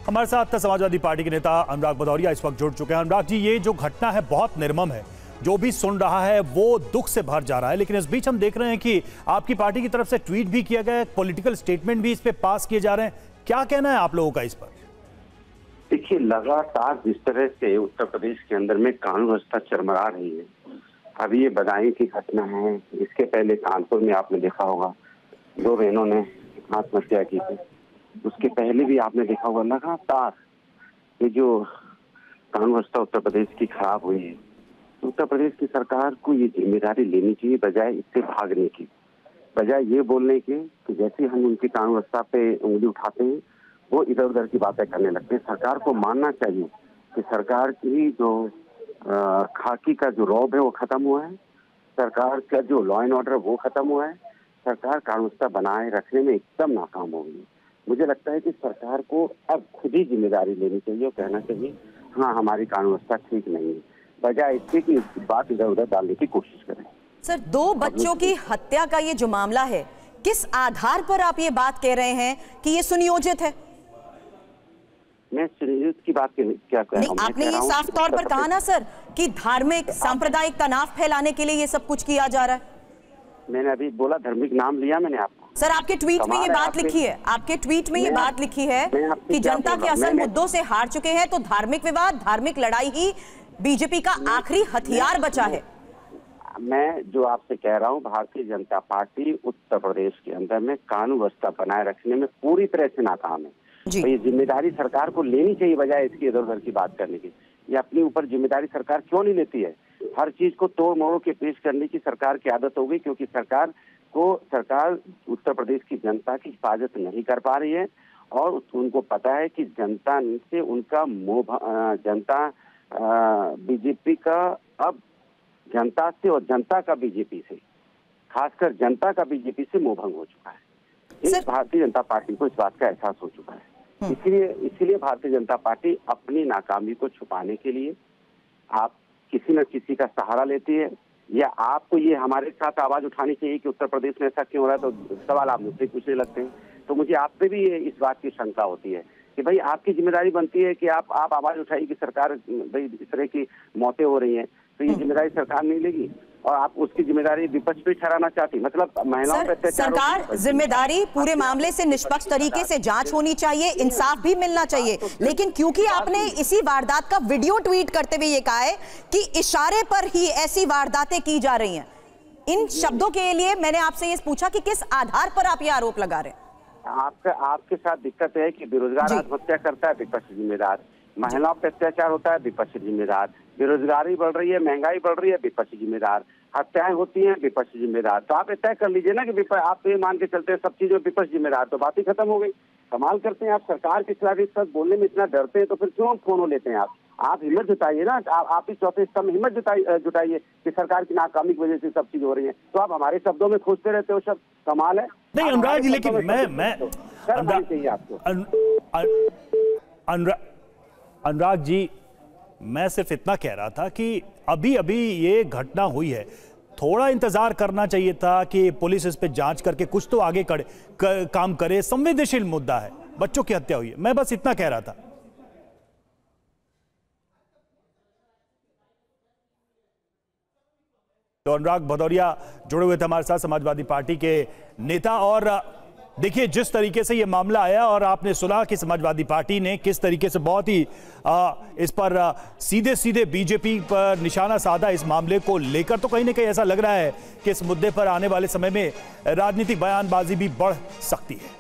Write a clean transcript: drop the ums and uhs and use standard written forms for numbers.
हमारे साथ समाजवादी पार्टी के नेता अनुराग भदौरिया इस वक्त जुड़ चुके हैं। अनुराग जी, ये जो घटना है बहुत निर्मम है, जो भी सुन रहा है वो दुख से भर जा रहा है, लेकिन इस बीच हम देख रहे हैं कि आपकी पार्टी की तरफ से ट्वीट भी किया गया है, पॉलिटिकल स्टेटमेंट भी इस पे पास किए जा रहे हैं। क्या कहना है आप लोगों का इस पर? देखिए, लगातार जिस तरह से उत्तर प्रदेश के अंदर में कानून व्यवस्था चरमरा रही है, अभी ये बदायूं की घटना है, इसके पहले कानपुर में आपने देखा होगा 2 बहनों ने आत्महत्या की थी, उसके पहले भी आपने देखा होगा लगातार ये जो कानून व्यवस्था उत्तर प्रदेश की खराब हुई है। तो उत्तर प्रदेश की सरकार को ये जिम्मेदारी लेनी चाहिए, बजाय इससे भागने की, बजाय ये बोलने के कि जैसे हम उनकी कानून व्यवस्था पे उंगली उठाते हैं वो इधर उधर की बातें करने लगते हैं। सरकार को मानना चाहिए कि सरकार की जो खाकी का जो रौब है वो खत्म हुआ है, सरकार का जो लॉ एंड ऑर्डर वो खत्म हुआ है, सरकार कानून व्यवस्था बनाए रखने में एकदम नाकाम हो गई है। मुझे लगता है कि सरकार को अब खुद ही जिम्मेदारी लेनी चाहिए और कहना चाहिए हाँ हमारी कानून व्यवस्था ठीक नहीं है, बजाय इसके कि इसकी बात इधर उधर डालने की कोशिश करें। सर, 2 बच्चों की हत्या का ये जो मामला है, किस आधार पर आप ये बात कह रहे हैं कि ये सुनियोजित है? मैं सुनियोजित की बात क्या कह रहा हूं? आपने ये साफ तौर पर कहा ना सर कि धार्मिक सांप्रदायिक तनाव फैलाने के लिए ये सब कुछ किया जा रहा है। मैंने अभी बोला, धार्मिक नाम लिया मैंने आपको। सर, आपके ट्वीट में ये बात लिखी है, आपके ट्वीट में ये बात लिखी है कि जनता के असल मुद्दों से हार चुके हैं, तो धार्मिक विवाद, धार्मिक लड़ाई ही बीजेपी का आखिरी हथियार बचा है। मैं जो आपसे कह रहा हूं, भारतीय जनता पार्टी उत्तर प्रदेश के अंदर में कानून व्यवस्था बनाए रखने में पूरी तरह से नाकाम है। तो ये जिम्मेदारी सरकार को लेनी चाहिए, बजाय इसकी इधर उधर की बात करने की। ये अपनी ऊपर जिम्मेदारी सरकार क्यों नहीं लेती है? हर चीज को तोड़ मोड़ के पेश करने की सरकार की आदत हो गई, क्योंकि सरकार उत्तर प्रदेश की जनता की हिफाजत नहीं कर पा रही है और उनको पता है कि जनता से उनका जनता बीजेपी का अब जनता से और जनता का बीजेपी से, खासकर जनता का बीजेपी से मोहभंग हो चुका है। इस भारतीय जनता पार्टी को इस बात का एहसास हो चुका है। इसीलिए भारतीय जनता पार्टी अपनी नाकामी को छुपाने के लिए आप किसी न किसी का सहारा लेती है, या आपको ये हमारे साथ आवाज उठानी चाहिए कि उत्तर प्रदेश में ऐसा क्यों हो रहा है, तो सवाल आप मुझसे पूछने लगते हैं। तो मुझे आप पे भी इस बात की शंका होती है कि भाई आपकी जिम्मेदारी बनती है कि आप आवाज उठाइए कि सरकार भाई इस तरह की मौतें हो रही हैं, तो ये जिम्मेदारी सरकार नहीं लेगी और आप उसकी जिम्मेदारी विपक्ष पे ठहराना चाहती, मतलब महिलाओं पर अत्याचार। सरकार जिम्मेदारी पूरे मामले से निष्पक्ष तरीके से जांच होनी चाहिए, इंसाफ भी मिलना चाहिए, लेकिन क्योंकि आपने इसी वारदात का वीडियो ट्वीट करते हुए ये कहा है कि इशारे पर ही ऐसी वारदातें की जा रही हैं, इन शब्दों के लिए मैंने आपसे ये पूछा कि किस आधार पर आप ये आरोप लगा रहे हैं? आपके साथ दिक्कत है कि बेरोजगार आत्महत्या करता है, विपक्ष जिम्मेदार, महिलाओं पर अत्याचार होता है, विपक्ष जिम्मेदार, बेरोजगारी बढ़ रही है, महंगाई बढ़ रही है, विपक्ष जिम्मेदार, हत्याएं होती हैं, विपक्ष जिम्मेदार। तो आप तय कर लीजिए ना कि आप ये मान के चलते हैं सब चीजों में विपक्ष जिम्मेदार, तो बात ही खत्म हो गई। कमाल करते हैं आप, सरकार के खिलाफ इस सब बोलने में इतना डरते हैं, तो फिर क्यों फोन लेते हैं आप हिम्मत जुटाइए ना, आप इस चौथे स्तंभ में हिम्मत जुटाइए कि सरकार की नाकामी की वजह से सब चीज हो रही है। तो आप हमारे शब्दों में खोजते रहते हो शब्द, कमाल है। नहीं अनुराग जी, लेकिन अनुराग जी, मैं सिर्फ इतना कह रहा था कि अभी अभी ये घटना हुई है, थोड़ा इंतजार करना चाहिए था कि पुलिस इस पे जांच करके कुछ तो आगे काम करे। संवेदनशील मुद्दा है, बच्चों की हत्या हुई है, मैं बस इतना कह रहा था। तो अनुराग भदौरिया जुड़े हुए थे हमारे साथ, समाजवादी पार्टी के नेता। और देखिए जिस तरीके से ये मामला आया और आपने सुना कि समाजवादी पार्टी ने किस तरीके से बहुत ही इस पर सीधे सीधे बीजेपी पर निशाना साधा इस मामले को लेकर, तो कहीं ना कहीं ऐसा लग रहा है कि इस मुद्दे पर आने वाले समय में राजनीतिक बयानबाजी भी बढ़ सकती है।